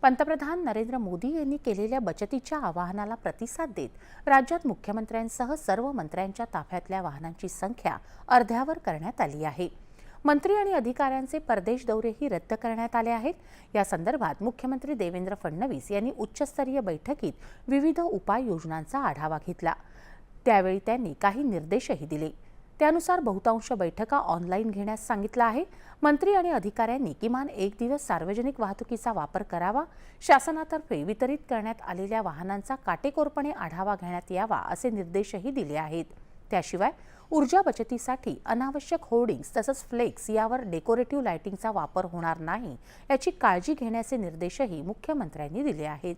पंतप्रधान नरेंद्र मोदी यांनी केलेल्या बचतीच्या आवाहनाला प्रतिसाद देत राज्यात मुख्यमंत्र्यांसह सर्व मंत्र्यांच्या ताफ्यातल्या वाहनांची संख्या अर्ध्यावर करण्यात आली आहे। मंत्री आणि अधिकाऱ्यांचे परदेश दौरेही रद्द करण्यात आले आहेत। या संदर्भात मुख्यमंत्री देवेंद्र फडणवीस यांनी उच्चस्तरीय बैठकीत विविध उपाययोजनांचा आढावा घेतला। त्यावेळी त्यांनी काही निर्देशही दिले। त्यानुसार बहुतांश बैठका ऑनलाईन घेण्यास सांगितलं आहे। मंत्री आणि अधिकाऱ्यांनी किमान एक दिवस सार्वजनिक वाहतुकीचा वापर करावा, शासनातर्फे वितरित करण्यात आलेल्या वाहनांचा काटेकोरपणे आढावा घेण्यात यावा असे निर्देशही दिले आहेत। त्याशिवाय ऊर्जा बचतीसाठी अनावश्यक होर्डिंग्स तसंच फ्लेक्स यावर डेकोरेटिव्ह लाइटिंगचा वापर होणार नाही याची काळजी घेण्याचे निर्देशही मुख्यमंत्र्यांनी दिले आहेत।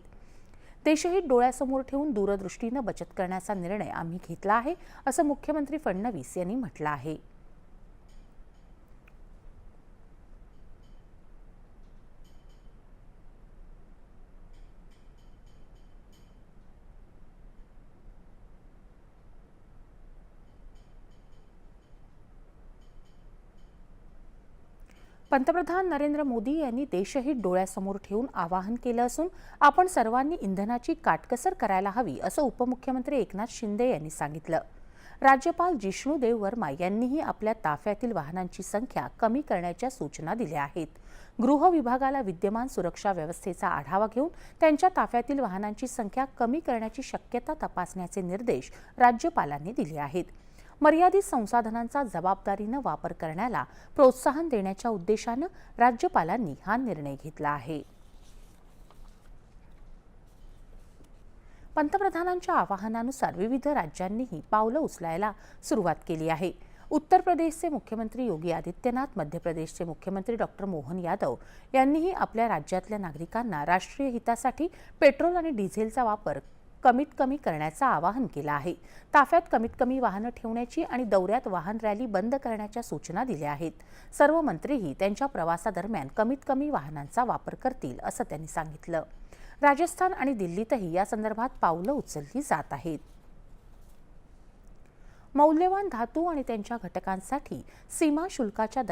देशहित डोळ्यासमोर ठेवून दूरदृष्टीनं बचत करण्याचा निर्णय आम्ही घेतला आहे असं मुख्यमंत्री फडणवीस यांनी म्हटलं आहे। पंतप्रधान नरेंद्र मोदी यांनी देशहित डोळ्यासमोर ठेवून आवाहन केलं असून आपण सर्वांनी इंधनाची काटकसर करायला हवी असं उपमुख्यमंत्री एकनाथ शिंदे यांनी सांगितलं। राज्यपाल जिष्णुदेव वर्मा यांनीही आपल्या ताफ्यातील वाहनांची संख्या कमी करण्याच्या सूचना दिल्या आहेत। गृह विभागाला विद्यमान सुरक्षा व्यवस्थेचा आढावा घेऊन त्यांच्या ताफ्यातील वाहनांची संख्या कमी करण्याची शक्यता तपासण्याचे निर्देश राज्यपालांनी दिले आहेत। मर्यादित संसाधनांचा जबाबदारीनं वापर करण्याला प्रोत्साहन देण्याच्या उद्देशानं राज्यपालांनी हा निर्णय घेतला आहे। पंतप्रधानांच्या आवाहनानुसार विविध राज्यांनीही पावलं उचलायला सुरुवात केली आहे। उत्तर प्रदेशचे मुख्यमंत्री योगी आदित्यनाथ, मध्य प्रदेशचे मुख्यमंत्री डॉक्टर मोहन यादव यांनीही आपल्या राज्यातल्या नागरिकांना राष्ट्रीय हितासाठी पेट्रोल आणि डिझेलचा वापर कमीत कमी करण्याचं आवाहन केलं आहे। ताफ्यात कमीत कमी वाहनं ठेवण्याची आणि दौऱ्यात वाहन रॅली बंद करण्याच्या सूचना दिल्या आहेत। सर्व मंत्रीही त्यांच्या प्रवासादरम्यान कमीत कमी वाहनांचा वापर करतील असं त्यांनी सांगितलं। राजस्थान आणि दिल्लीतही या संदर्भात पावलं उचलली जात आहेत। मौल्यवान धातू आणि त्यांच्या घटकांसाठी सीमा शुल्काच्या